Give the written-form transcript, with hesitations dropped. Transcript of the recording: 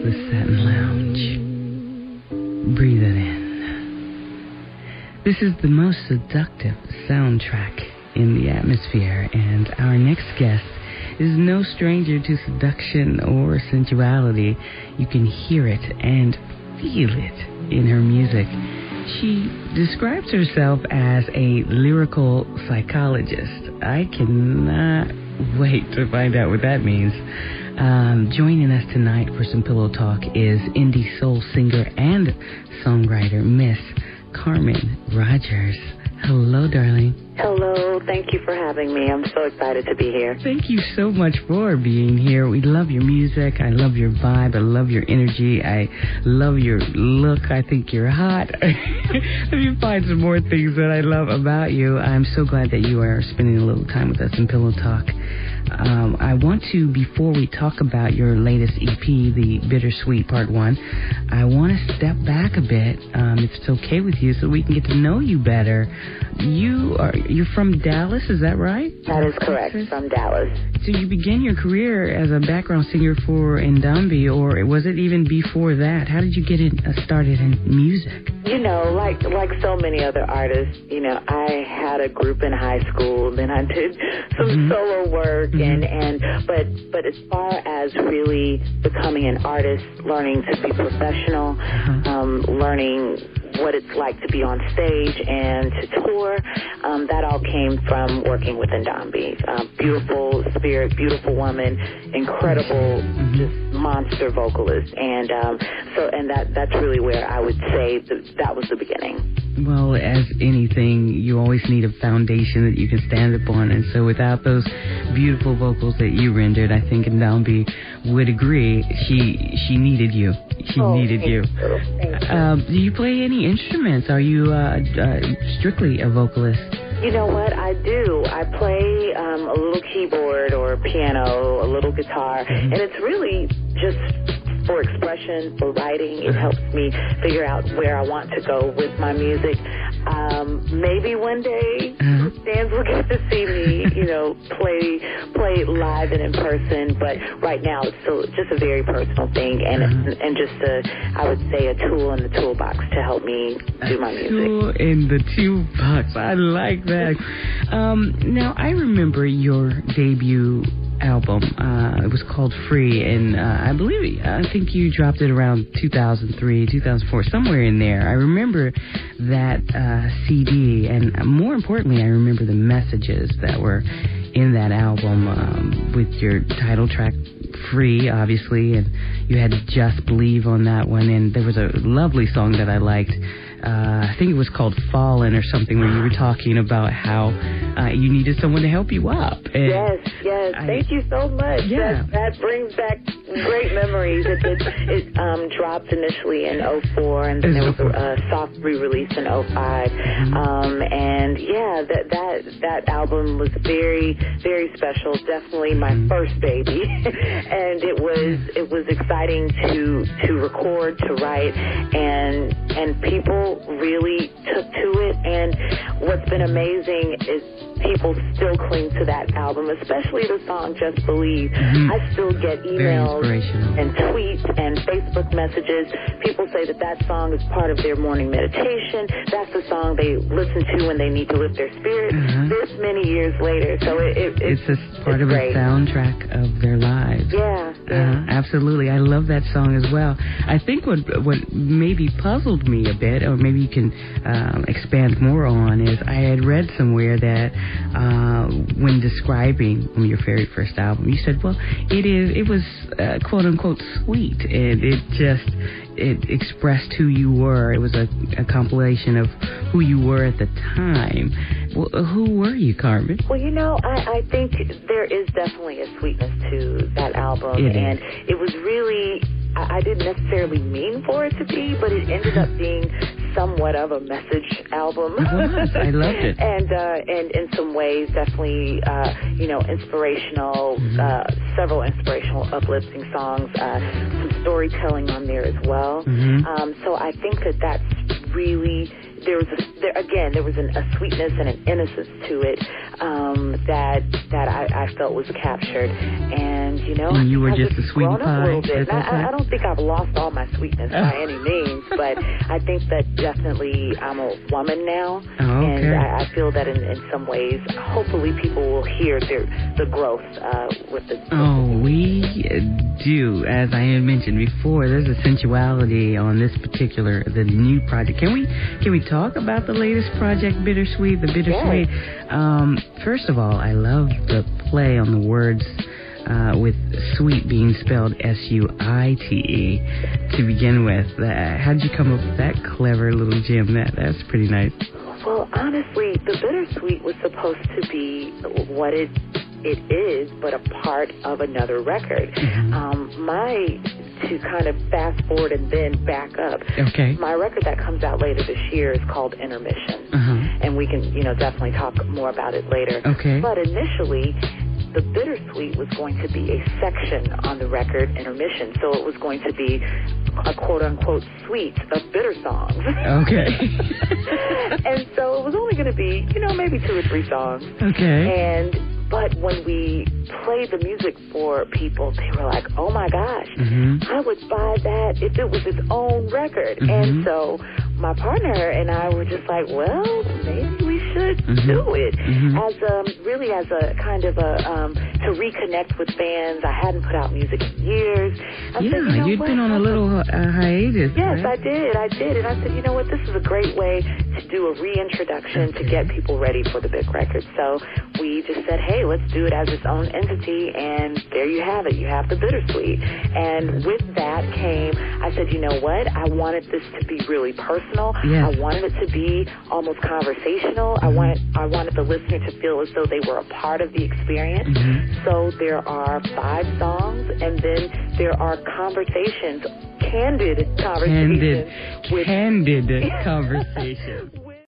the Satin Lounge. Breathe it in. This is the most seductive soundtrack in the atmosphere, and our next guest is no stranger to seduction or sensuality. You can hear it and feel it in her music. She describes herself as a lyrical psychologist. I cannot wait to find out what that means. Joining us tonight for some pillow talk is indie soul singer and songwriter Miss CARMEN RODGERS. Hello, darling. Hello. Thank you for having me. I'm so excited to be here. Thank you so much for being here. We love your music. I love your vibe. I love your energy. I love your look. I think you're hot. Let me find some more things that I love about you. I'm so glad that you are spending a little time with us in Pillow Talk. I want to, before we talk about your latest EP, the Bittersweet Part 1, I want to step back a bit, if it's okay with you, so we can get to know you better. You're from Dallas, is that right? That is correct, from Dallas. So you began your career as a background singer for Ndambi, or was it even before that? How did you get started in music? You know, like so many other artists, you know, I had a group in high school, then I did some solo work, but as far as really becoming an artist, learning to be professional, learning what it's like to be on stage and to tour, that all came from working with Ndambi. Beautiful spirit, beautiful woman, incredible, just monster vocalist, and that's really where I would say that was the beginning. Well, as anything, you always need a foundation that you can stand upon, and so without those beautiful vocals that you rendered, I think Ndambi would agree. She needed you. She needed you. Do you play any instruments? Are you strictly a vocalist? You know what? I do. I play a little keyboard or piano, a little guitar, and it's really just for expression, for writing. It helps me figure out where I want to go with my music. Maybe one day fans will get to see me, you know, play live and in person. But right now, it's still just a very personal thing, and just I would say a tool in the toolbox to help me do my music. Tool in the toolbox. I like that. Now I remember your debut album. It was called Free, and I think you dropped it around 2003, 2004, somewhere in there. I remember that CD, and more importantly, I remember the messages that were in that album, with your title track Free, obviously, and you had Just Believe on that one, and there was a lovely song that I liked. I think it was called Fallen or something, where you were talking about how you needed someone to help you up. And yes. Thank you so much. Yeah. That brings back great memories. It dropped initially in 2004, and then there was a soft re-release in 2005. And yeah, that album was very, very special. Definitely my first baby, and it was exciting to record, to write, and people really took to it. And what's been amazing is people still cling to that album, especially the song Just Believe. I still get emails and tweets and Facebook messages. People say that song is part of their morning meditation. That's the song they listen to when they need to lift their spirits this many years later. So it's part of a soundtrack of their lives. Yeah. Absolutely. I love that song as well. I think what maybe puzzled me a bit, or maybe you can expand more on, is I had read somewhere that when describing your very first album, you said, well, it was quote unquote sweet, and it expressed who you were. It was a compilation of who you were at the time. Well, who were you, CARMEN? Well, you know, I think there is definitely a sweetness to that album, and it was really, I didn't necessarily mean for it to be, but it ended up being somewhat of a message album. It was. I loved it. And in some ways, definitely, inspirational, several inspirational, uplifting songs, some storytelling on there as well. So I think that's really there was a sweetness and an innocence to it that I felt was captured. And, you know, and you were just a sweetie grown up pie. a little bit. I don't think I've lost all my sweetness by any means, but I think that definitely I'm a woman now. Oh, okay. And I feel that in some ways, hopefully people will hear the growth with the... Oh, we do. As I had mentioned before, there's a sensuality on this particular, the new project. Can we talk about the latest project, Bittersweet, the Bittersweet? Yes. First of all, I love the play on the words with sweet being spelled S-U-I-T-E to begin with. How'd you come up with that clever little gem? That's pretty nice. Well, honestly, the Bittersweet was supposed to be what it is, but a part of another record. To kind of fast forward and then back up. Okay. My record that comes out later this year is called Intermission. And we can, definitely talk more about it later. Okay. But initially, the Bittersweet was going to be a section on the record, Intermission. So it was going to be a quote-unquote suite of bitter songs. Okay. And so it was only going to be, maybe 2 or 3 songs. Okay. But when we played the music for people, they were like, oh, my gosh, I would buy that if it was its own record. And so my partner and I were just like, well, maybe we should do it as a kind of to reconnect with fans. I hadn't put out music in years. You'd been on a little hiatus. Yes, right? I did. And I said, you know what, this is a great way to do a reintroduction to get people ready for the big record. So we just said, hey, let's do it as its own entity, and there you have it. You have the Bittersweet. And with that came, I said, you know what, I wanted this to be really personal. Yes. I wanted it to be almost conversational. I wanted the listener to feel as though they were a part of the experience. So there are 5 songs, and then there are conversations, candid conversations